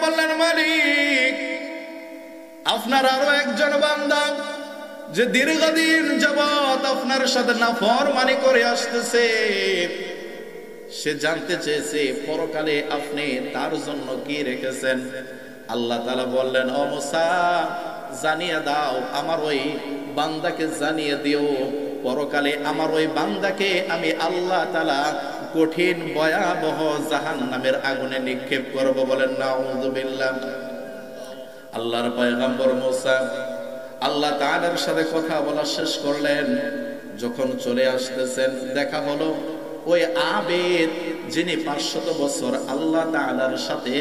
বললেন, মালিক আপনার আরো একজন বান্দা যে দীর্ঘদিন যাবত আপনার সাথে নাফরমানি করে আসতেছে, সে জানতে চেয়েছে পরকালে আপনি তার জন্য কি রেখেছেন। আল্লাহ তাআলা বললেন, ও মুসা জানিয়ে দাও, আমার ওই বান্দাকে জানিয়ে দিও, পরকালে আমার ওই বান্দাকে আমি আল্লাহ তাআলা কঠিন ভয়াবহ জাহান্নামের আগুনে নিক্ষেপ করব। বলেন নাউযুবিল্লাহ। আল্লাহর পয়গম্বর মুসা আল্লাহ তাআলার সাথে কথা বলা শেষ করলেন, যখন চলে আসতেছেন দেখা হলো ওই আবেদ যিনি 500 বছর আল্লাহ তাআলার সাথে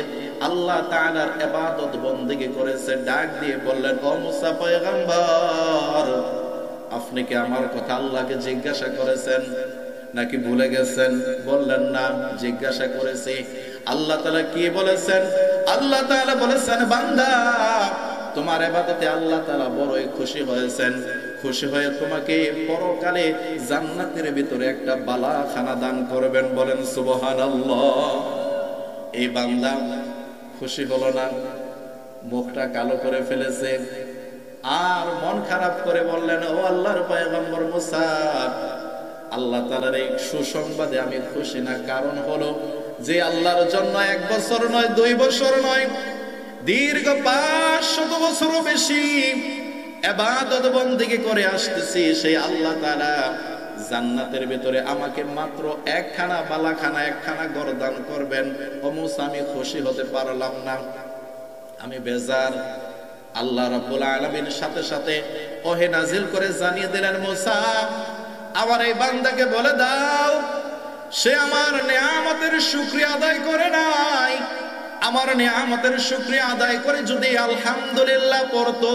আল্লাহ তাআলার ইবাদত বন্দেগী করেছে, ডাক দিয়ে বললেন, ও মুসা পয়গম্বর আপনি কি আমার কথা আল্লাহকে জিজ্ঞাসা করেছেন নাকি ভুলে গেছেন? বললেন না, জিজ্ঞাসা করেছি। আল্লাহ তাআলা কি বলেছেন? আল্লাহ তাআলা বলেছেন, বান্দা তোমার ইবাদতে আল্লাহ তাআলা বড়ই খুশি হয়েছেন, খুশি হয়ে তোমাকে পরকালে জান্নাতের ভিতরে একটা বালাখানা দান করবেন। বলেন সুবহানাল্লাহ। এই বান্দা খুশি হলো না, মুখটা কালো করে ফেলেছে আর মন খারাপ করে বললেন, ও আল্লাহর পয়গম্বর মুসা আল্লাহ তাআলার এই সুসংবাদে আমি খুশি না। কারণ হলো যে আল্লাহর জন্য 1 বছর নয় 2 বছর নয় দীর্ঘ 500 বছরও বেশি ইবাদত বন্দেগী করে আসতেছি, সেই আল্লাহ তাআলা জান্নাতের ভিতরে আমাকে মাত্র একখানা বালাখানা একখানা ঘর দান করবেন। ও মুসা আমি খুশি হতে পারলাম না, আমি বেজার। আল্লাহ রাব্বুল আলামিন সাথে সাথে ওহে নাজিল করে জানিয়ে দিলেন, মুসা আমার এই বান্দাকে বলে দাও সে আমার নিয়ামতের শুকরিয়া আদায় করে নাই, আমার নিয়ামতের শুকরিয়া আদায় করে যদি আলহামদুলিল্লাহ পড়তো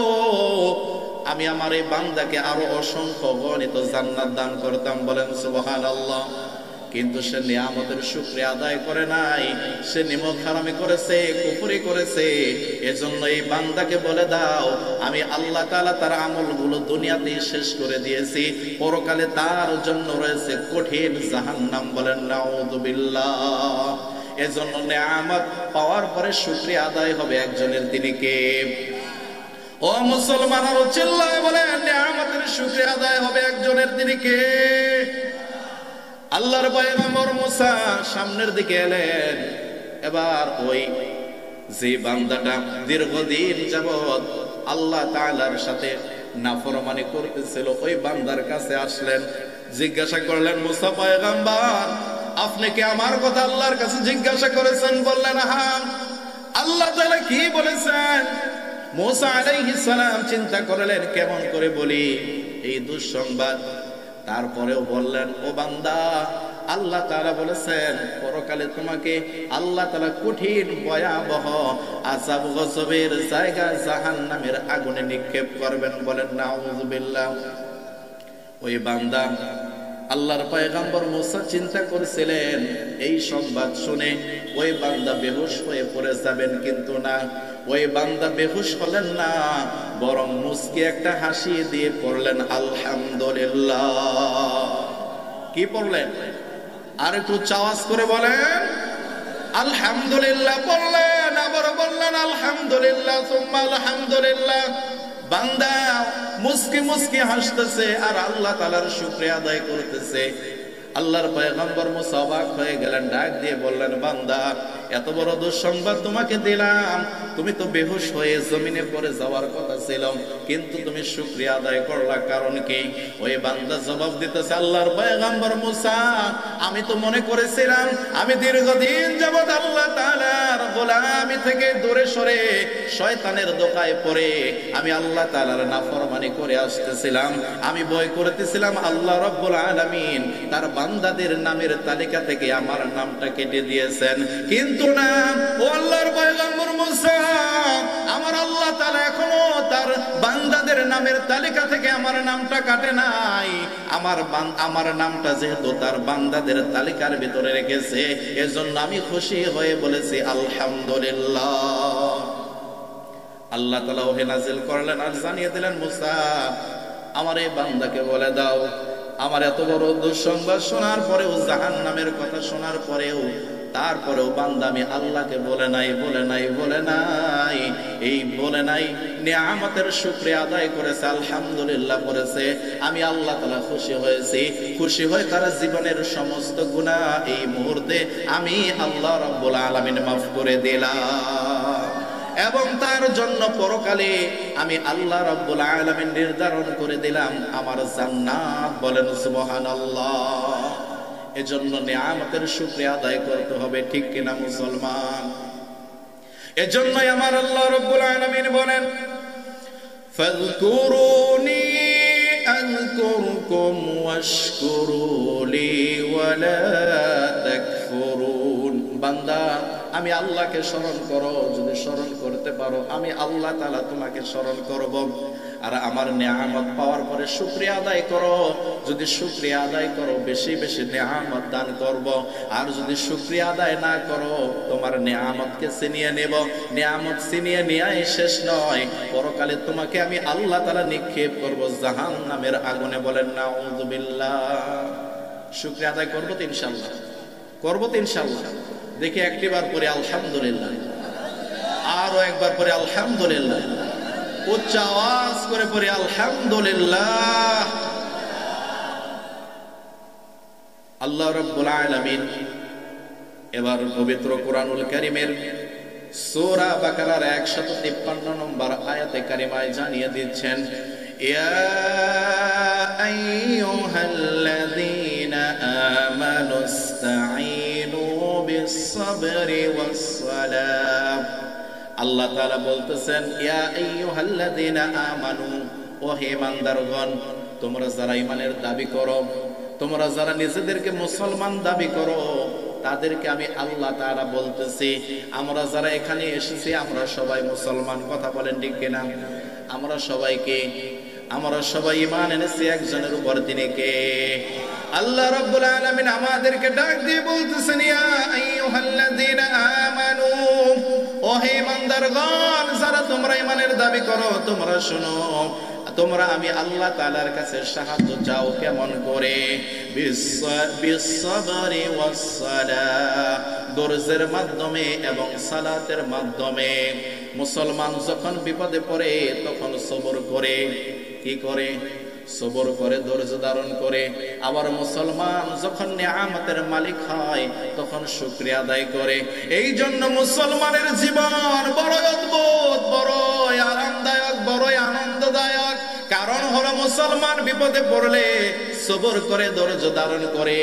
আমি আমার এই বান্দাকে আরো অসংখ্য গণিত জান্নাত দান করতাম। বলেন সুবহানাল্লাহ। কিন্তু সে নিয়ামতের শুকরিয়া আদায় করে নাই, সে নিমক হারামি করেছে, কুফরি করেছে। এজন্য এই বান্দাকে বলে দাও আমি আল্লাহ তাআলা তার আমলগুলো দুনিয়াতে শেষ করে দিয়েছি, পরকালে তার জন্য রয়েছে কঠিন জাহান্নাম। বলেন নাউযুবিল্লাহ। এজন্য নিয়ামত পাওয়ার পরে শুকরিয়া আদায় হবে একজনের, তিনি কে? ও মুসলমান আরো চিল্লায় বলেন, নিয়ামতের শুকরিয়া আদায় হবে একজনের, তিনি কে? আল্লাহর পয়গম্বর মুসা সামনের দিকে এলেন। এবার ওই যে বান্দাটা দীর্ঘদিন যাবত আল্লাহ তাআলার সাথে নাফরমানি করতেছিল ওই বান্দার কাছে আসলেন, জিজ্ঞাসা করলেন, মুসা পয়গম্বর আপনি কি আমার কথা আল্লাহর কাছে জিজ্ঞাসা করেছেন? বললেন হ্যাঁ। আল্লাহ তাআলা কি বলেছেন? মুসা আলাইহিস সালাম চিন্তা করলেন কেমন করে বলি এই দুঃসংবাদ। তারপরেও বললেন, ও বান্দা আল্লাহ তাআলা বলেছেন পরকালে তোমাকে আল্লাহ তাআলা কঠিন ভয়াবহ আযাব গজবের জায়গা জাহান্নামের আগুনে নিক্ষেপ করবেন। বলেন নাউযুবিল্লাহ। ওই বান্দা আল্লাহর পয়গম্বর মুসা চিন্তা করেছিলেন এই সংবাদ শুনে ওই বান্দা বেহুশ হয়ে পড়ে যাবেন, কিন্তু না, ওই বান্দা বেহুশ হলেন না, বরং মুস্কি একটা হাসি দিয়ে পড়লেন আলহামদুলিল্লাহ। কি পড়লেন? আর একটু আওয়াজ করে বলেন আলহামদুলিল্লাহ। পড়লেন, আবার বললেন আলহামদুলিল্লাহ সুম্মা আলহামদুলিল্লাহ। বান্দা মুস্কি মুস্কি হাসতেছে আর আল্লাহ তাআলার শুকরিয়া আদায় করতেছে। আল্লাহর পয়গম্বর মুসা অবাক হয়ে গেলেন, ডাক দিয়ে বললেন, বান্দা এত বড় দুঃসংবাদ তোমাকে দিলাম, তুমি তো বেহুশ হয়ে জমিনে পড়ে যাওয়ার কথা ছিল, কিন্তু তুমি শুকরিয়া আদায় করলা, কারণ কি? ওই বান্দা জবাব দিতেছে, আল্লাহর পয়গম্বর মুসা আমি তো মনে করেছিলাম আমি দীর্ঘদিন যাবত আল্লাহ তাআলার গোলামি থেকে দূরে সরে শয়তানের দোকায় পড়ে আমি আল্লাহ তাআলার নাফরমানি করে আসতেছিলাম, আমি ভয় করতেছিলাম আল্লাহ রাব্বুল আলামিন তার বান্দাদের নামের তালিকা থেকে আমার নামটা কেটে দিয়েছেন। কিন্তু না, ও আল্লাহর পয়গম্বর মুসা আমার আল্লাহ তাআলা এখনো তার বান্দাদের নামের তালিকা থেকে আমার নামটা কাটে নাই। আমার নামটা যেহেতু তার বান্দাদের তালিকার ভিতরে রেখেছে, এজন্য আমি খুশি হয়ে বলেছি আলহামদুলিল্লাহ। আল্লাহ তাআলা ওহী নাজিল করলেন আর জানিয়ে দিলেন, মুসা আমার এই বান্দাকে বলে দাও আমার এত বড় দুঃসংবাদ শোনার পরেও, জাহান্নামের কথা শোনার পরেও তারপরেও বান্দা আমি আল্লাহকে বলে নাই এই বলে নাই, নিয়ামতের শুকরিয়া আদায় করেছে, আলহামদুলিল্লাহ করেছে, আমি আল্লাহ তাআলা খুশি হয়েছি। খুশি হয়ে তার জীবনের সমস্ত গুনাহ এই মুহূর্তে আমি আল্লাহ রাব্বুল আলামিন মাফ করে দিলাম। এবং তার জন্য পরকালে আমি আল্লাহ রাব্বুল আলামিন নির্ধারণ করে দিলাম আমার জান্নাত। বলেন সুবহানাল্লাহ। এজন্য নিয়ামতের শুকরিয়া আদায় করতে হবে, ঠিক কিনা মুসলমান? এজন্যই আমার আল্লাহ রাব্বুল আলামিন বলেন, ফাযকুরুনি আযকুরকুম ওয়াশকুরু লি ওয়ালা তাকফুরুন। বান্দা আমি আল্লাহকে স্মরণ করো, যদি স্মরণ করতে পারো আমি আল্লাহ তাআলা তোমাকে স্মরণ করব। আর আমার নিয়ামত পাওয়ার পরে শুকরিয়া আদায় করো, যদি শুকরিয়া আদায় করো বেশি বেশি নিয়ামত দান করব। আর যদি শুকরিয়া আদায় না করো তোমার নিয়ামতকে ছিনিয়ে নেব। নিয়ামত ছিনিয়ে নেওয়াই শেষ নয়, পরকালে তোমাকে আমি আল্লাহ তাআলা নিক্ষেপ করব জাহান্নামের আগুনে। বলেন নাউযুবিল্লাহ। শুকরিয়া আদায় করব তো ইনশাআল্লাহ, করব তো ইনশাআল্লাহ। দেখি একটিবার পরে আলহামদুলিল্লাহ, আরো একবার পরে আলহামদুলিল্লাহ, উচ্চ আওয়াজ করে পড়ি আলহামদুলিল্লাহ। আল্লাহ রাব্বুল আলামিন এবার পবিত্র কোরআনুল কারীমের সূরা বাকারার 153 নম্বর আয়াতে কারিমায় জানিয়ে দিচ্ছেন, ইয়া আইয়ুহাল্লাযীনা আমানুস্তাঈনু বিস-সাবরি ওয়াস-সালাহ। আল্লাহ তাআলা বলতেছেন, ইয়া আইয়ুহাল্লাযীনা আমানু, ও হে ইমানদারগণ, তোমরা যারা ঈমানের দাবি করো, তোমরা যারা নিজেদেরকে মুসলমান দাবি করো, তাদেরকে আমি আল্লাহ তাআলা বলতেছি, আমরা যারা এখানে এসেছি আমরা সবাই মুসলমান। কথা বলেন ঠিক কিনা? আমরা সবাই ঈমান এনেছি একজনের উপর, তিনি কে? আল্লাহ রাব্বুল আলামিন আমাদেরকে ডাক দিয়ে বলতেছেন, ইয়া আইয়ুহাল্লাযীনা আমানু, ও হে ইমানদারগণ, যারা তোমরা ঈমানের দাবি করো, তোমরা শোনো, তোমরা আমি আল্লাহ তাআলার কাছে সাহায্য চাও। কেমন করে? বিস-সাবরি ওয়াস-সালাহ, ধৈর্যের মাধ্যমে এবং সালাতের মাধ্যমে। মুসলমান যখন বিপদে পড়ে তখন সবর করে। কি করে? সবর করে, ধৈর্য ধারণ করে। আবার মুসলমান যখন নিয়ামতের মালিক হয় তখন শুকরিয়া আদায় করে। এই জন্য মুসলমানের জীবন বড় অদ্ভুত, বড়ই আরামদায়ক, বড়ই আনন্দদায়ক। কারণ হলো মুসলমান বিপদে পড়লে সবর করে, ধৈর্য ধারণ করে,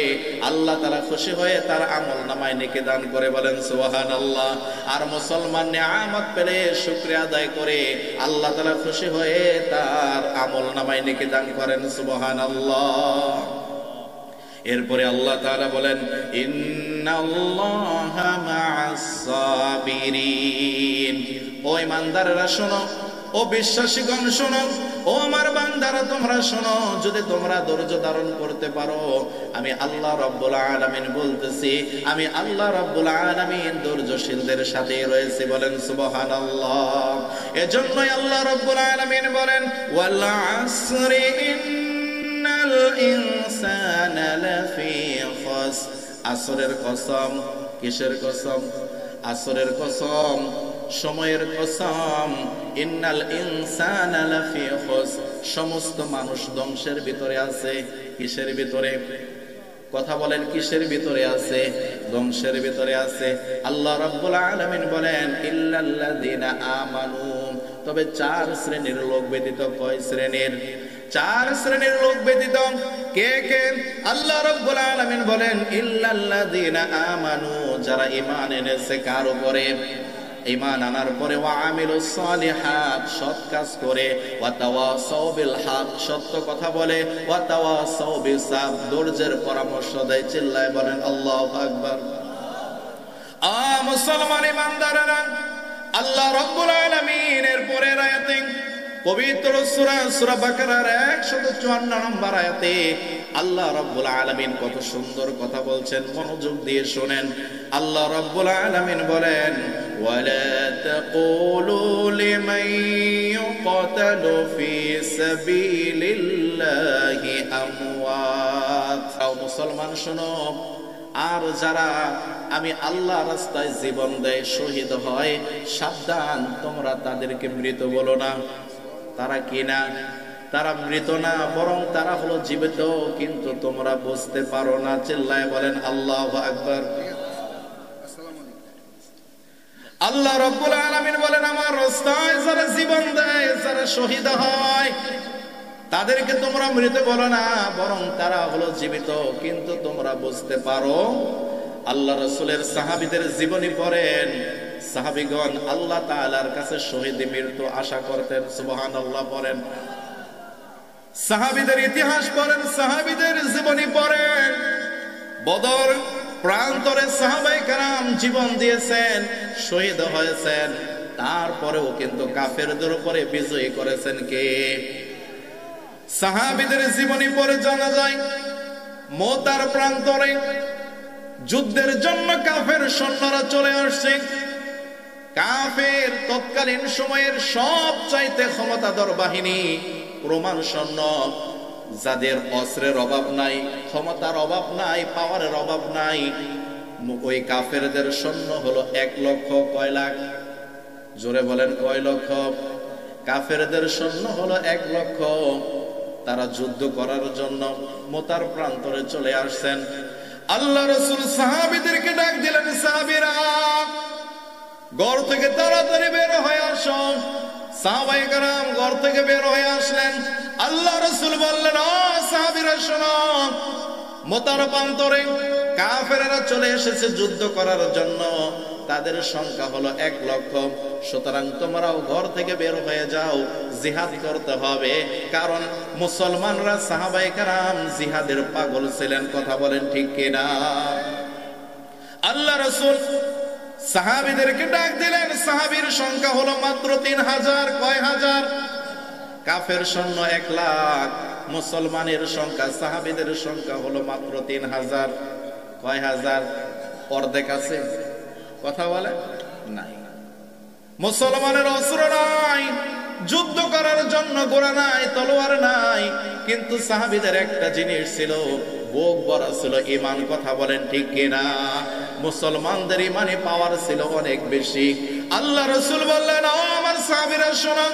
আল্লাহ তাআলা খুশি হয়ে তার আমলনামায় নেকি দান করে। বলেন সুবহানাল্লাহ। আর মুসলমান নিয়ামত পেলে শুকরিয়া আদায় করে, আল্লাহ তাআলা খুশি হয়ে তার আমলনামায় নেকি দান করেন। সুবহানাল্লাহ। এরপরে আল্লাহ তাআলা বলেন, ইন্নাল্লাহা মা'আস সাবিরিন। ও ইমানদাররা শোনো, ও বিশ্বাসীগণ শোনো, ও আমার বান্দারা তোমরা শোনো, যদি তোমরা ধৈর্য ধারণ করতে পারো আমি আল্লাহ রাব্বুল আলামিন বলতেছি, আমি আল্লাহ রাব্বুল আলামিন ধৈর্যশীলদের সাথে রয়েছে। বলেন সুবহানাল্লাহ। এজন্যই আল্লাহ রাব্বুল আলামিন বলেন, ওয়াল আসরি ইন্নাল ইনসানা লাফি খুস। আসরের কসম। কিসের কসম? আসরের কসম, সময়ের কসম। ইন্নাল ইনসানা লাফি খুস, সমস্ত মানুষ ধ্বংসের ভিতরে আছে। কিসের ভিতরে? কথা বলেন, কিসের ভিতরে আছে? ধ্বংসের ভিতরে আছে। আল্লাহ রাব্বুল আলামিন বলেন, ইল্লাল্লাযীনা আমানু, তবে 4 শ্রেণীর লোক ব্যতীত। কয় শ্রেণীর? 4 শ্রেণীর লোক ব্যতীত। কে কে? আল্লাহ রাব্বুল আলামিন বলেন, ইল্লাল্লাযীনা আমানু, যারা ঈমান এনেছে। কার উপরে? ঈমান আনার পরে ওয়া আমিলুস সালিহাত, সৎ কাজ করে, ওয়া তাওয়াসাউ বিল হক, সত্য কথা বলে, ওয়া তাওয়াসাউ বিস-সাবর, ধৈর্যের পরামর্শ দেয়। চিল্লায় বলেন আল্লাহু আকবার। মুসলমান ইমানদাররা, আল্লাহ রাব্বুল আলামিনের পরের আয়াতে পবিত্র সূরা বাকারার 154 নম্বর আয়াতে আল্লাহ রাব্বুল আলামিন কত সুন্দর কথা বলছেন, মনোযোগ দিয়ে শুনেন। আল্লাহ রাব্বুল আলামিন বলেন, ওয়ালা তাকুলু লিমান ইউকতালু ফি সাবিলিল্লাহি আমওয়াত। মুসলমান শোনো, আর যারা আমি আল্লাহ রাস্তায় জীবন দেয়, শহীদ হয়, সাবধান, তোমরা তাদেরকে মৃত বলো না। তারা কি না? তারা মৃত না, বরং তারা হলো জীবিত, কিন্তু তোমরা বুঝতে পারো না। চিল্লায় বলেন আল্লাহু আকবার। আল্লাহ রাব্বুল আলামিন বলেন, আমার রাস্তায় যারা জীবন দেয়, যারা শহীদ হয়, তাদেরকে তোমরা মৃত বলো না, বরং তারা হলো জীবিত, কিন্তু তোমরা বুঝতে পারো। আল্লাহ রাসূলের সাহাবীদের জীবনী পড়েন, সাহাবীগণ আল্লাহ তাআলার কাছে শহীদি মৃত্যু আশা করতেন। সুবহানাল্লাহ পড়েন। সাহাবীদের ইতিহাস পড়েন, সাহাবীদের জীবনী পড়েন। বদর প্রান্তরে সাহাবায়ে কেরাম জীবন দিয়েছেন, শহীদ হয়েছেন, তারপরেও কিন্তু কাফেরদের উপরে বিজয় করেছেন কে? সাহাবীদের জীবনী পড়ে জানা যায়, মুতার প্রান্তরে যুদ্ধের জন্য কাফের সৈন্যরা চলে আসছে। কাফের তৎকালীন সময়ের সবচাইতে ক্ষমতাধর বাহিনী, রোমান সৈন্য, যাদের অস্ত্রের অভাব নাই, ক্ষমতার অভাব নাই, পাওয়ারের অভাব নাই। ওই কাফেরদের সৈন্য হলো 1 লক্ষ। কয় লাখ? জোরে বলেন, কয় লক্ষ? কাফেরদের সৈন্য হলো 1 লক্ষ। তারা যুদ্ধ করার জন্য মুতার প্রান্তরে চলে আসছেন। আল্লাহ রাসূল সাহাবীদেরকে ডাক দিলেন, সাহাবীরা ঘর থেকে তাড়াতাড়ি বের হয়ে আসো। সাহাবায়ে কেরাম ঘর থেকে বের হয়ে আসলেন। আল্লাহ রাসূল বললেন, ও সাহাবীরা শোনো, মুতার প্রান্তরে কাফেররা চলে এসেছে যুদ্ধ করার জন্য, তাদের সংখ্যা হলো 1 লক্ষ। সুতরাং তোমরাও ঘর থেকে বের হয়ে যাও, জিহাদ করতে হবে। কারণ মুসলমানরা, সাহাবায়ে কেরাম জিহাদের পাগল ছিলেন। কথা বলেন ঠিক কিনা? আল্লাহ রাসূল সাহাবীদেরকে ডাক দিলেন। সাহাবীর সংখ্যা হলো মাত্র 3000। কয় হাজার? কাফের সৈন্য 1 লাখ, মুসলমানের সংখ্যা, সাহাবীদের সংখ্যা হলো মাত্র 3000। কয় হাজার? অর্ধেক আছে। কথা বলে নাই। মুসলমানের অস্ত্র নাই, যুদ্ধ করার জন্য ঘোড়া নাই, তলোয়ার নাই, কিন্তু সাহাবীদের একটা জিনিস ছিল, বুক ভরা ছিল ঈমান। কথা বলেন ঠিক কিনা? মুসলমানদের ঈমানে পাওয়ার ছিল অনেক বেশি। আল্লাহ রাসূল বললেন, ও আমার সাহাবীরা শোনো,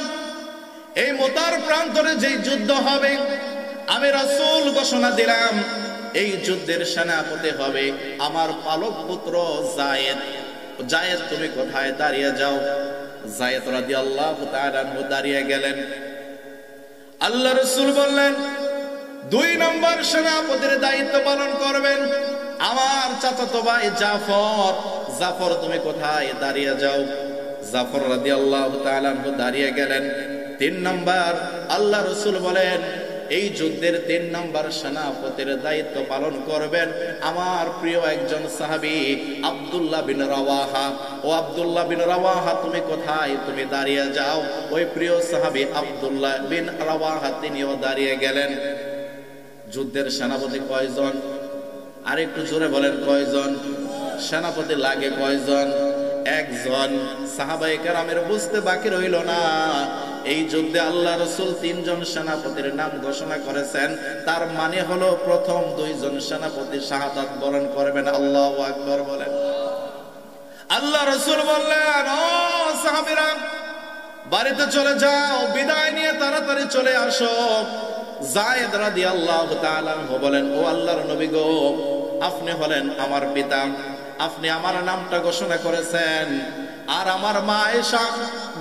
এই মুতার প্রান্তরে যেই যুদ্ধ হবে, আমি রাসূল ঘোষণা দিলাম, এই যুদ্ধের সেনাপতি হবে আমার পালক পুত্র যায়েদ। যায়েদ তুমি কোথায়? দাঁড়িয়ে যাও। যায়েদ রাদিয়াল্লাহু তাআলা আনহু দাঁড়িয়ে গেলেন। আল্লাহ রাসূল বললেন, 2 নম্বর সেনাপতির দায়িত্ব পালন করবেন আমার চাচাতো ভাই জাফর। জাফর তুমি কোথায়? দাঁড়িয়ে যাও। জাফর রাদিয়াল্লাহু তাআলা আনহু দাঁড়িয়ে গেলেন। 3 নম্বর আল্লাহ রাসূল বলেন, এই যুদ্ধের 3 নম্বর সেনাপতির দায়িত্ব পালন করবেন আমার প্রিয় একজন সাহাবী আব্দুল্লাহ বিন রাওয়াহা। ও আব্দুল্লাহ বিন রাওয়াহা তুমি কোথায়? তুমি দাঁড়িয়ে যাও। ওই প্রিয় সাহাবী আব্দুল্লাহ বিন রাওয়াহা তিনিও দাঁড়িয়ে গেলেন। যুদ্ধের সেনাপতি কয়জন? আর একটু জোরে বলেন, কয়জন? সেনাপতি লাগে কয়জন? 1 জন। সাহাবায়ে কেরামের বুঝতে বাকি রইল না, এই যুদ্ধে আল্লাহ রাসূল 3 জন সেনাপতির নাম ঘোষণা করেছেন। তার মানে হলো প্রথম 2 জন সেনাপতি শাহাদাত বরণ করবেন। আল্লাহু আকবার বলেন। আল্লাহ রাসূল বললেন, ও সাহাবীরা বাড়িতে চলে যাও, বিদায় নিয়ে তাড়াতাড়ি চলে আসো। যায়েদ রাদিয়াল্লাহু তাআলা আনহু বলেন, ও আল্লাহর নবী গো, আপনি হলেন আমার পিতা, আপনি আমার নামটা ঘোষণা করেছেন, আর আমার মা আয়েশা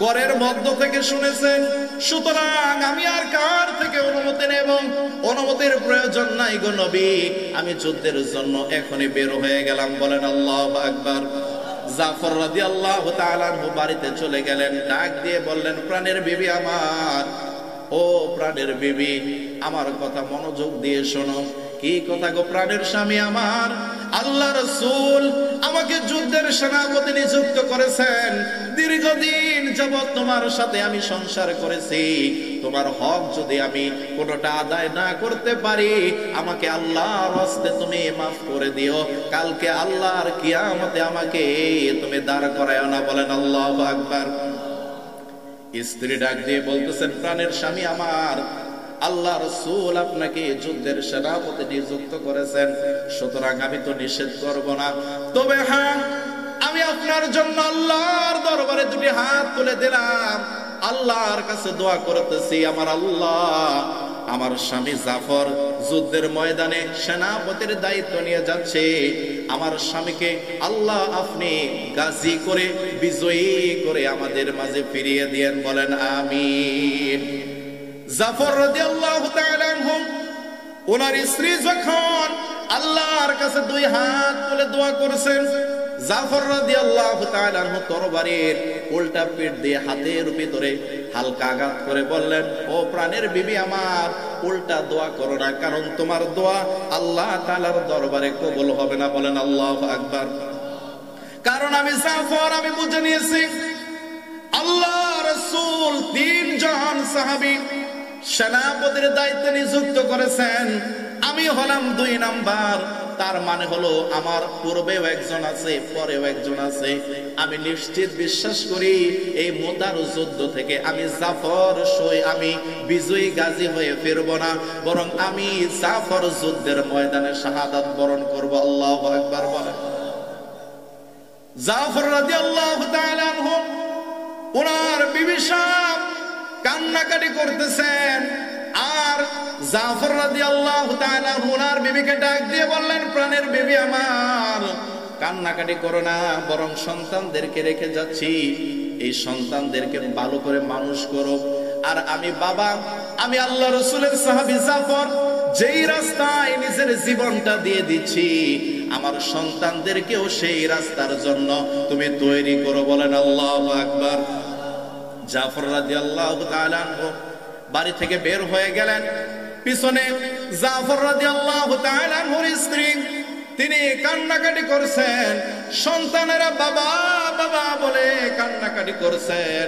ঘরের মধ্য থেকে শুনেছেন, সুতরাং আমি আর কার থেকে অনুমতি নেব? অনুমতির প্রয়োজন নাই গো নবী, আমি যুদ্ধের জন্য এখনই বের হয়ে গেলাম। বলেন আল্লাহু আকবার। জাফর রাদিয়াল্লাহু তাআলা আনহু বাড়িতে চলে গেলেন। ডাক দিয়ে বললেন, প্রাণের বিবি আমার, ও প্রাণের বিবি, আমার কথা মনোযোগ দিয়ে শোনো। কি কথা গো প্রাণের স্বামী আমার? আল্লাহ রাসূল আমাকে যুদ্ধের সেনাপতি নিযুক্ত করেছেন। দীর্ঘদিন যাবৎ তোমার সাথে আমি সংসার করেছি, তোমার হক যদি আমি কোনোটা আদায় না করতে পারি, আমাকে আল্লাহর হস্তে তুমি মাফ করে দিও। কালকে আল্লাহর কিয়ামতে আমাকে তুমি দাঁড় করায়ও না। বলেন আল্লাহু আকবার। স্ত্রী ডাক দিয়ে বলতেছেন, প্রাণের স্বামী আমার, আল্লাহ রাসূল আপনাকে যুদ্ধের সেনাপতি নিযুক্ত করেছেন, সুতরাং আমি তো নিষেধ করব না। তবে হ্যাঁ, আমি আপনার জন্য আল্লাহর দরবারে দুটি হাত তুলে দিলাম, আল্লাহর কাছে দোয়া করতেছি, আমার আল্লাহ, আমার স্বামী জাফর যুদ্ধের ময়দানে সেনাপতির দায়িত্ব নিয়ে যাচ্ছে, আমার স্বামীকে আল্লাহ আপনি গাজী করে বিজয়ী করে আমাদের মাঝে ফিরিয়ে দিয়েন, বলেন আমিন। জাফর রাদিয়াল্লাহু তাআলা আনহু ওনার স্ত্রী যখন আল্লাহর কাছে দুই হাত তুলে দোয়া করেছেন, জাফর রাদিয়াল্লাহু তাআলা আনহু তরবারির উল্টা পিঠ দিয়ে হাতের ভিতরে হালকা আঘাত করে বললেন, ও প্রাণের বিবি আমার, উল্টা দোয়া করো না, কারণ তোমার দোয়া আল্লাহ তাআলার দরবারে কবুল হবে না, বলেন আল্লাহু আকবার। কারণ আমি জাফর, আমি বুঝে নিয়েছি আল্লাহ রাসূল তিনজন সাহাবী সেনাপতির দায়িত্বে নিযুক্ত করেছেন, আমি হলাম 2 নাম্বার। তার মানে হলো আমার পূর্বেও একজন আছে, পরেও একজন আছে। আমি নিশ্চিত বিশ্বাস করি এই মুতার যুদ্ধ থেকে আমি জাফর আমি বিজয়ী গাজী হয়ে ফিরব না, বরং আমি জাফর যুদ্ধের ময়দানে শাহাদাত বরণ করব। আল্লাহু আকবার বলেন। জাফর রাদিয়াল্লাহু তাআলা আনহু ওনার বিবি সাহেব কান্নাকাটি করতেছেন, আর জাফর রাদিয়াল্লাহু তাআলা ওনার বিবিকে ডাক দিয়ে বললেন, প্রাণের বিবি আমার, কান্নাকাটি করো না, বরং সন্তানদেরকে রেখে যাচ্ছি, এই সন্তানদেরকে ভালো করে মানুষ করো। আর আমি বাবা, আমি আল্লাহ রাসূলের সাহাবী জাফর, যেই রাস্তায় নিজের জীবনটা দিয়ে দিচ্ছি, আমার সন্তানদেরকেও সেই রাস্তার জন্য তুমি তৈরি করো, বলেন আল্লাহু আকবার। জাফর রাদিয়াল্লাহু তাআলা আনহু বাড়ি থেকে বের হয়ে গেলেন, পিছনে জাফর রাদিয়াল্লাহু তাআলা আনহুর স্ত্রী তিনি কান্নাকাটি করছেন, সন্তানেরা বাবা বাবা বলে কান্নাকাটি করছেন।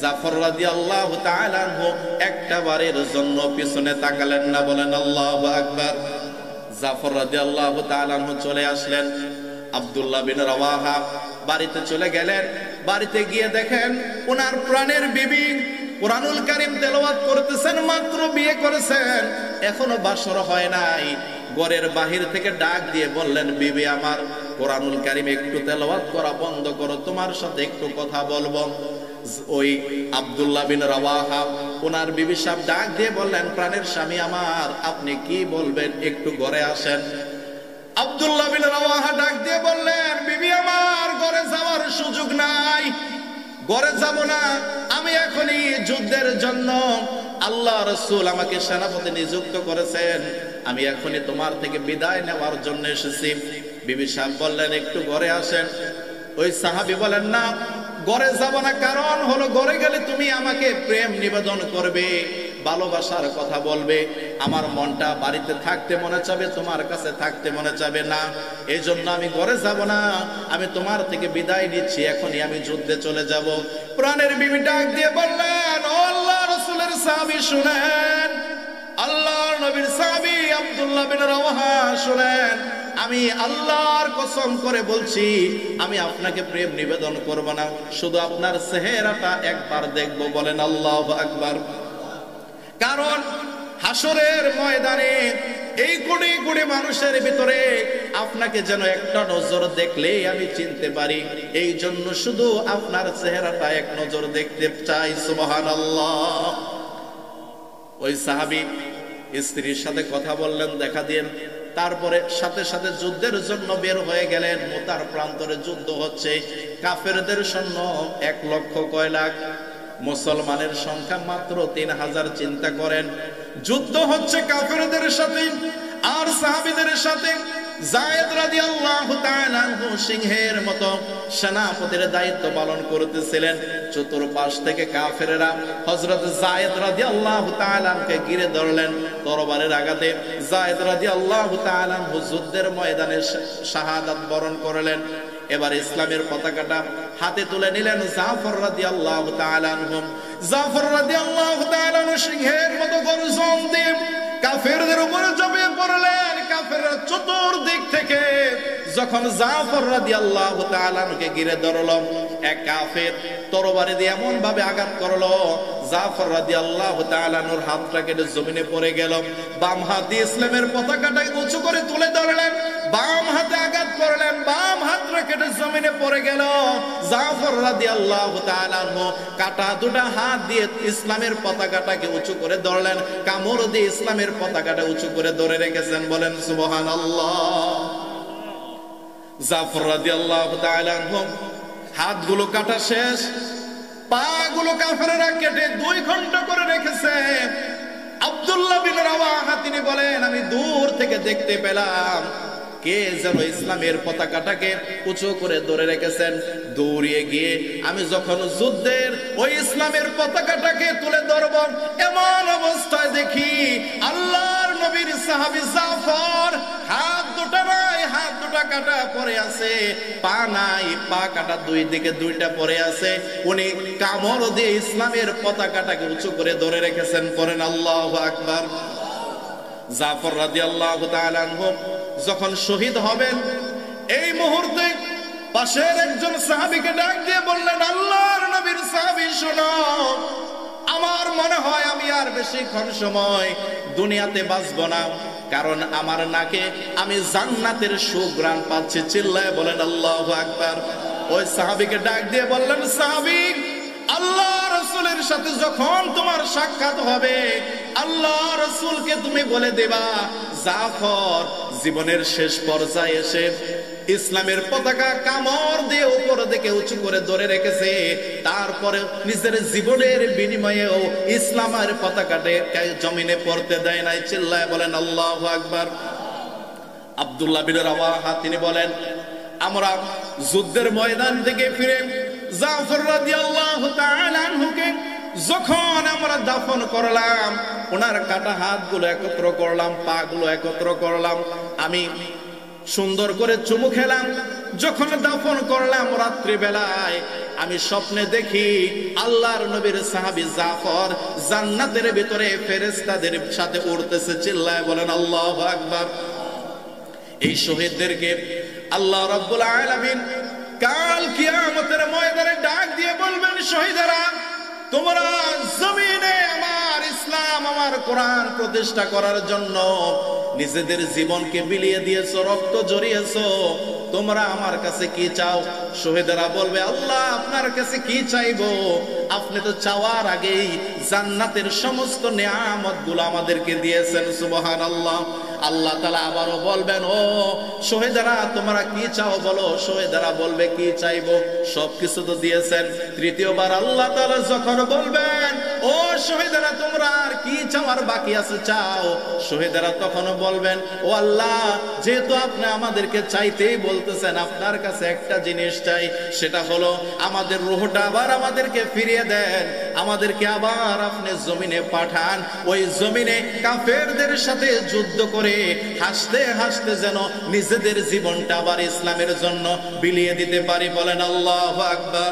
জাফর রাদিয়াল্লাহু তাআলা আনহু একটা বারের জন্য পিছনে তাকালেন না, বলেন আল্লাহু আকবার। জাফর রাদিয়াল্লাহু তাআলা আনহু চলে আসলেন, আব্দুল্লাহ বিন রাওয়াহা বাড়িতে চলে গেলেন। বাড়িতে গিয়ে দেখেন ওনার প্রাণের বিবি কুরআনুল কারীম তেলাওয়াত করতেছেন, মাত্র বিয়ে করেছেন, এখনো বাসর হয় নাই। ঘরের বাহির থেকে ডাক দিয়ে বললেন, বিবি আমার, কুরআনুল কারীম একটু তেলাওয়াত করা বন্ধ করো, তোমার সাথে একটু কথা বলবো। ওই আব্দুল্লাহ বিন রাওয়াহা ওনার বিবি সাহেব ডাক দিয়ে বললেন, প্রাণের স্বামী আমার, আপনি কি বলবেন, একটু ঘরে আসেন। আব্দুল্লাহ বিন রাওয়াহা ডাক দিয়ে বললেন, বিবি আমার, ঘরে যাওয়ার সুযোগ নাই, ঘরে যাব না, আমি এখনই যুদ্ধের জন্য আল্লাহ রাসূল আমাকে সেনাপতি নিযুক্ত করেছেন, আমি এখনই তোমার থেকে বিদায় নেওয়ার জন্য এসেছি। বিবি সাহেব বললেন, একটু ঘরে আসেন। ওই সাহাবী বলেন, না, ঘরে যাব না, কারণ হলো ঘরে গেলে তুমি আমাকে প্রেম নিবেদন করবে, ভালোবাসার কথা বলবে, আমার মনটা বাড়িতে থাকতে মনে চাবে, তোমার কাছে থাকতে মনে চাবে না, এই জন্য আমি ঘরে যাব না, আমি তোমার থেকে বিদায় নিচ্ছি, এখনই আমি যুদ্ধে চলে যাব। প্রাণের বিবি ডাক দিয়ে বললেন, ও আল্লাহ রাসূলের সাহাবী শুনেন, আল্লাহর নবীর সাহাবী আব্দুল্লাহ বিন রাওয়াহা শুনেন, আমি আল্লাহর কসম করে বলছি, আমি আপনাকে প্রেম নিবেদন করব না, শুধু আপনার চেহারাটা একবার দেখব, বলেন আল্লাহু আকবার। কারণ হাসরের ময়দানে এই কোটি কোটি মানুষের ভিতরে আপনাকে যেন একটা নজর দেখলেই আমি চিনতে পারি, এই জন্য শুধু আপনার চেহারাটা এক নজর দেখতে চাই, সুবহানাল্লাহ। ওই সাহাবী স্ত্রীর সাথে কথা বললেন, দেখা দিন, তারপরে সাথে সাথে যুদ্ধের জন্য বের হয়ে গেলেন। মুতার প্রান্তরে যুদ্ধ হচ্ছে, কাফেরদের সৈন্য 1 লক্ষ কয় লাখ, মুসলমানের সংখ্যা মাত্র 3000। চিন্তা করেন, যুদ্ধ হচ্ছে কাফেরদের সাথে আর সাহাবীদের সাথে। যায়েদ রাদিয়াল্লাহু তাআলা আনহু সিংহের মতো সেনাপতির দায়িত্ব পালন করতেছিলেন। চতুর্পাশ থেকে কাফেররা হযরত যায়েদ রাদিয়াল্লাহু তাআলা আনহুকে ঘিরে ধরলেন। তরবারের আঘাতে যায়েদ রাদিয়াল্লাহু তাআলা আনহু যুদ্ধের ময়দানে শাহাদাত বরণ করলেন। এবার ইসলামের পতাকাটা হাতে তুলে নিলেন জাফর রাদিয়াল্লাহু তাআলা আনহু। জাফর রাদিয়াল্লাহু তাআলা আনহু সিংহের মতো গর্জন দিয়ে কাফেরদের উপরে ঝাঁপিয়ে পড়লেন। কাফেররা চতুর্দিক থেকে যখন জাফর রাদিয়াল্লাহু তাআলা আনহুকে ঘিরে ধরল, এক কাফের তরবারি দিয়ে এমন ভাবে আঘাত করলো, জাফর রাদিয়াল্লাহু তাআলা আনহুর হাতটা কেটে জমিনে পড়ে গেল। বাম হাত দিয়ে ইসলামের পতাকাটা উঁচু করে তুলে ধরলেন, বাম হাতে আঘাত করলেন, বাম হাতটা কেটে জমিনে পড়ে গেল। জাফর রাদিয়াল্লাহু তাআলা আনহু কাটা দুটা হাত দিয়ে ইসলামের পতাকাটাকে উঁচু করে ধরলেন, কামড় দিয়ে ইসলামের পতাকাটা উঁচু করে ধরে রেখেছেন। বলেন সুবহানাল্লাহ। জাফর রাদিয়াল্লাহু তাআলা আনহু হাতগুলো কাটা শেষ, পাগুলো কাফেররা কেটে 2 খণ্ড করে রেখেছে। আব্দুল্লাহ বিন রাওয়াহা তিনি বলেন, আমি দূর থেকে দেখতে পেলাম কে যেন ইসলামের পতাকাটাকে উঁচু করে ধরে রেখেছেন। দৌড়িয়ে গিয়ে আমি যখন যুদ্ধের ওই ইসলামের পতাকাটাকে তুলে ধরব, এমন অবস্থায় দেখি আল্লাহর নবীর সাহাবী জাফর হাত দুটা নাই, হাত দুটা কাটা পড়ে আছে, পা নাই, পা কাটা দুই দিকে দুইটা পড়ে আছে। উনি কামড় দিয়ে ইসলামের পতাকাটাকে উঁচু করে ধরে রেখেছেন। পড়েন আল্লাহু আকবার। জাফর রাদিয়াল্লাহু তাআলা আনহু যখন শহীদ হবেন, এই মুহূর্তে পাশের একজন সাহাবীকে ডাক দিয়ে বললেন, আল্লাহর নবীর সাহাবী শোনো, আমার মনে হয় আমি আর বেশিক্ষণ সময় দুনিয়াতে বাঁচব না, কারণ আমার নাকে আমি জান্নাতের সুঘ্রাণ পাচ্ছি। চিল্লায় বলেন আল্লাহু আকবার। ওই সাহাবীকে ডাক দিয়ে বললেন, সাহাবী, আল্লাহ রাসূলের সাথে যখন তোমার সাক্ষাৎ হবে, আল্লাহ রাসূলকে তুমি বলে দেবা জাফর জীবনের শেষ পর্যায়ে এসে ইসলামের পতাকা কামড় দিয়ে উপর দিকে উঁচু করে ধরে রেখেছে, তারপরে নিজের জীবনের বিনিময়েও ইসলামের পতাকাটাকে জমিনে পড়তে দেয় নাই। চিল্লায় বলেন আল্লাহু আকবার। আব্দুল্লাহ বিন রাওয়াহা তিনি বলেন, আমরা যুদ্ধের ময়দান থেকে ফিরে জাফর রাদিয়াল্লাহু তাআলা আনহুকে যখন আমরা দাফন করলাম, ওনার কাটা হাতগুলো একত্র করলাম, পা গুলো একত্র করলাম, আমি সুন্দর করে চুমু খেলাম। যখন দাফন করলাম রাত্রি বেলায়, আমি স্বপ্নে দেখি আল্লাহর নবীর সাহাবী জাফর জান্নাতের ভিতরে ফেরেশতাদের সাথে উড়তেছে। চিল্লায় বলেন আল্লাহু আকবার। এই শহীদদেরকে আল্লাহ রাব্বুল আলামিন কাল কিয়ামতের ময়দানে ডাক দিয়ে বলবেন, শহীদেরা, তোমরা জমিনে আমার ইসলাম, আমার কোরআন প্রতিষ্ঠা করার জন্য নিজেদের জীবনকে বিলিয়ে দিয়েছো, রক্ত ঝরিয়েছো, তোমরা আমার কাছে কি চাও? শহীদেরা বলবে, আল্লাহ আপনার কাছে কি চাইবো? আপনি তো চাওয়ার আগেই জান্নাতের সমস্ত নেয়ামতগুলো আমাদেরকে দিয়েছেন। সুবহানাল্লাহ। আল্লাহ তাআলা আবারও বলবেন, ও শহীদেরা, তোমরা কি চাও বলো? শহীদেরা বলবে, কি চাইবো? সবকিছু তো দিয়েছেন। তৃতীয়বার আল্লাহ তাআলা যখন বলবেন, ও শহীদেরা, তোমরা আর কি চাওয়ার বাকি আছে? চাও। শহীদেরা তখন বলবেন, ও আল্লাহ, যেহেতু আপনি আমাদেরকে চাইতেই বলতেছেন, আপনার কাছে একটা জিনিস চাই, সেটা হলো আমাদের রূহটা আবার আমাদেরকে ফিরিয়ে দেন, আমাদেরকে আবার আপনি জমিনে পাঠান, ওই জমিনে কাফেরদের সাথে যুদ্ধ করে হাসতে হাসতে যেন নিজেদের জীবনটা আবার ইসলামের জন্য বিলিয়ে দিতে পারি। বলেন আল্লাহু আকবার।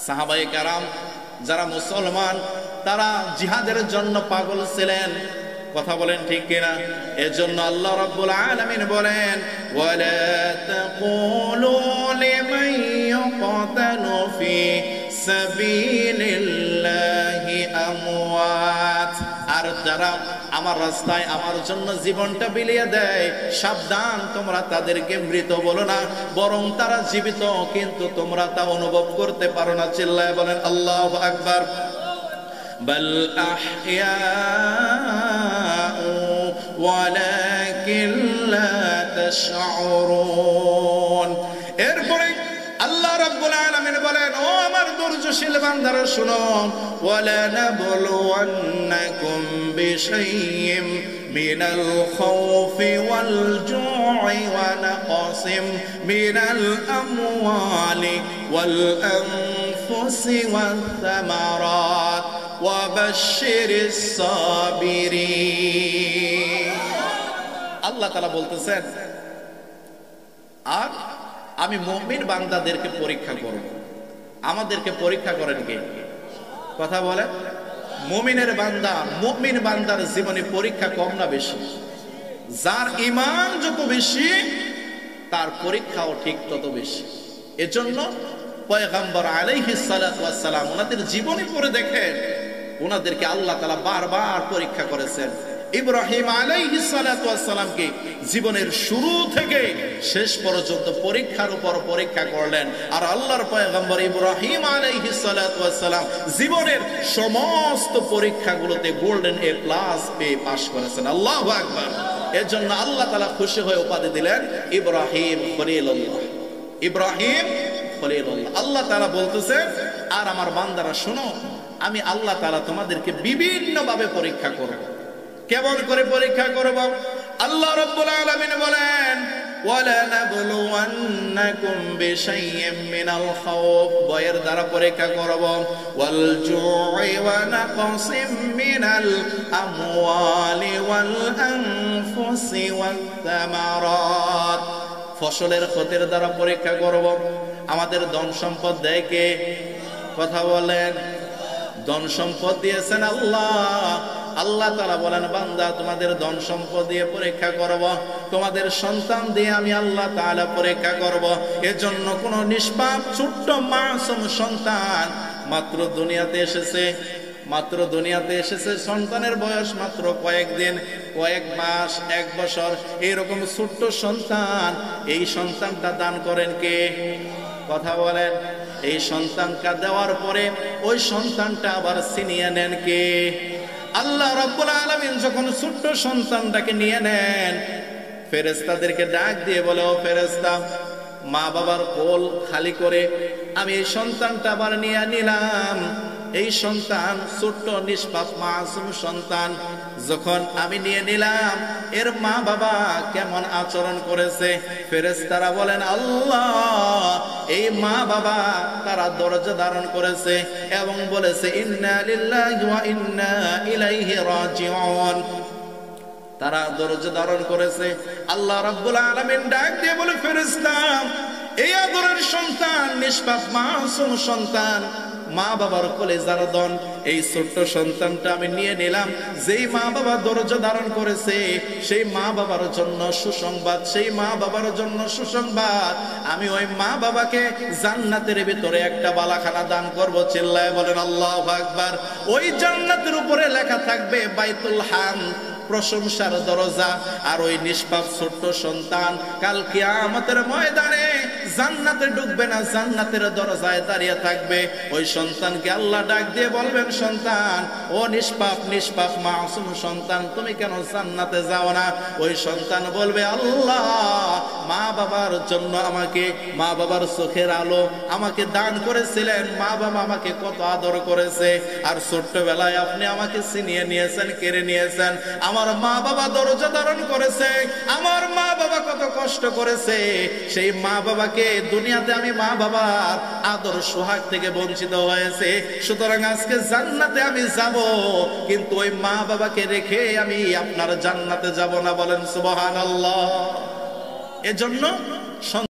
সাহাবায়ে কেরাম যারা মুসলমান, তারা জিহাদের জন্য পাগল ছিলেন। কথা বলেন ঠিক কিনা? এজন্য আল্লাহ রাব্বুল আলামিন বলেন, ওয়ালা তাকুলু লিমান ইয়াকতালু ফি সাবিলিল্লাহি আমওয়াত। আর যারা আমার রাস্তায় আমার জন্য জীবনটা বিলিয়ে দেয়, সাবধান, তোমরা তাদেরকে মৃত বলো না, বরং তারা জীবিত, কিন্তু তোমরা তা অনুভব করতে পারো না। চিল্লায় বলেন আল্লাহু আকবার। বাল আহইয়াউ ওয়ালাকিন লা তাশউরুন। এরপরে আল্লাহ রাব্বুল আলামিন বলেন, ও আমার ধৈর্যশীল বান্দারা শুনো, ওয়ালা নাবলুওয়ান্নাকুম বিশাইইম মিনাল খাউফি ওয়াল জু'i ওয়া নাকসিম মিনাল আমওয়ালি ওয়াল আনফুসি ওয়াস সামারাত ওয়া বাশশিরিস সাবিরিন। আল্লাহ তাআলা বলতেছেন, আর আমি মুমিন বান্দাদেরকে পরীক্ষা করব। আমাদেরকে পরীক্ষা করেন কে? কথা বলে। মুমিনের বান্দা, মুমিন বান্দার জীবনে পরীক্ষা কম না বেশি? যার ঈমান যত বেশি, তার পরীক্ষাও ঠিক তত বেশি। এজন্য পয়গম্বর আলাইহিস সালাতু ওয়াস সালাম ওনাদের জীবনী পড়ে দেখেন, ওনাদেরকে আল্লাহ তাআলা বারবার পরীক্ষা করেছেন। ইব্রাহিম আলাইহিস সালাতু ওয়াস সালামকে জীবনের শুরু থেকে শেষ পর্যন্ত পরীক্ষার উপর পরীক্ষা করলেন, আর আল্লাহর পয়গম্বর ইব্রাহিম আলাইহিস সালাতু ওয়াস সালাম জীবনের সমস্ত পরীক্ষাগুলোতে গোল্ডেন এ প্লাস পেয়ে পাশ করেছেন। আল্লাহু আকবার। এজন্য আল্লাহ তাআলা খুশি হয়ে উপাধি দিলেন ইব্রাহিম খলিলুল্লাহ। ইব্রাহিম খলিলুল্লাহ। আল্লাহ তাআলা বলতেছে, আর আমার বান্দারা শোনো, আমি আল্লাহ তাআলা তোমাদেরকে বিভিন্ন ভাবে পরীক্ষা করব। কেমন করে পরীক্ষা করব? আল্লাহ রাব্বুল আলামিন বলেন, ওয়ালানাবলুওয়ান্নাকুম বিশাইইম মিনাল খাউফ, ভয়ের দ্বারা পরীক্ষা করব, ওয়াল জুই ওয়া নাকসিম মিনাল আমওয়ালি ওয়াল আনফুসি ওয়াত তামারাত, ফসলের ক্ষতির দ্বারা পরীক্ষা করব। আমাদের ধন সম্পদ দেয় কে? কথা বলেন। ধন সম্পদ দিয়েছেন আল্লাহ। আল্লাহ তাআলা বলেন, বান্দা তোমাদের ধন সম্পদ দিয়ে পরীক্ষা করব, তোমাদের সন্তান দিয়ে আমি আল্লাহ তাআলা পরীক্ষা করব। এজন্য কোন নিষ্পাপ ছোট্ট মাসুম সন্তান মাত্র দুনিয়াতে এসেছে, সন্তানের বয়স মাত্র কয়েকদিন, কয়েক মাস, এক বছর, এরকম ছোট্ট সন্তান, এই সন্তানটা দান করেন কে? কথা বলেন। এই সন্তানটা দেওয়ার পরে ওই সন্তানটা আবার ছিনিয়ে নেন কে? আল্লাহ রাব্বুল আলামিন যখন ছোট্ট সন্তানটাকে নিয়ে নেন, ফেরেশতাদেরকে ডাক দিয়ে বলে, ও ফেরেশতা, মা বাবার কোল খালি করে আমি এই সন্তানটা আবার নিয়ে নিলাম। এই সন্তান ছোট্ট নিষ্পাপ মাসুম সন্তান যখন আমি নিয়ে নিলাম, এর মা বাবা কেমন আচরণ করেছে? ফেরেশতারা বলেন, আল্লাহ, এই মা বাবা তারা ধৈর্য ধারণ করেছে এবং বলেছে, ইন্না লিল্লাহি ওয়া ইন্না ইলাইহি রাজিউন। তারা ধৈর্য ধারণ করেছে। আল্লাহ রাব্বুল আলামিন ডাক দিয়ে বলে, ফেরেশতা, এই আদরের সন্তান, নিষ্পাপ মাসুম সন্তান, মা বাবার কলেজার ধন, এই ছোট্ট সন্তানটা আমি নিয়ে নিলাম। যেই মা বাবা ধৈর্য ধারণ করেছে সেই মা বাবার জন্য সুসংবাদ, সেই মা বাবার জন্য সুসংবাদ, আমি ওই মা বাবাকে জান্নাতের ভিতরে একটা বালাখানা দান করব। চিল্লায় বলেন আল্লাহু আকবার। ওই জান্নাতের উপরে লেখা থাকবে বাইতুল হামদ, প্রশংসার দরজা। আর ওই নিষ্পাপ ছোট্ট সন্তান কাল কিয়ামতের ময়দানে জান্নাতে ঢুকবে না, জান্নাতের দরজায় দাঁড়িয়ে থাকবে। ওই সন্তানকে আল্লাহ ডাক দিয়ে বলবেন, সন্তান, ও নিষ্পাপ মাসুম সন্তান, তুমি কেন জান্নাতে যাও না? ওই সন্তান বলবে, আল্লাহ, মা বাবার জন্য আমাকে, মা বাবার চোখের আলো আমাকে দান করেছিলেন, মা বাবা আমাকে কত আদর করেছে, আর ছোট্টবেলায় আপনি আমাকে ছিনিয়ে নিয়েছেন, কেড়ে নিয়েছেন। আমার মা বাবা ধৈর্য ধারণ করেছে, আমার মা বাবা কত কষ্ট করেছে, সেই মা বাবাকে দুনিয়াতে আমি মা বাবার আদর সোহাগ থেকে বঞ্চিত হয়েছে। সুতরাং আজকে জান্নাতে আমি যাব, কিন্তু ওই মা বাবাকে রেখে আমি আপনার জান্নাতে যাব না। বলেন সুবহানাল্লাহ। এজন্য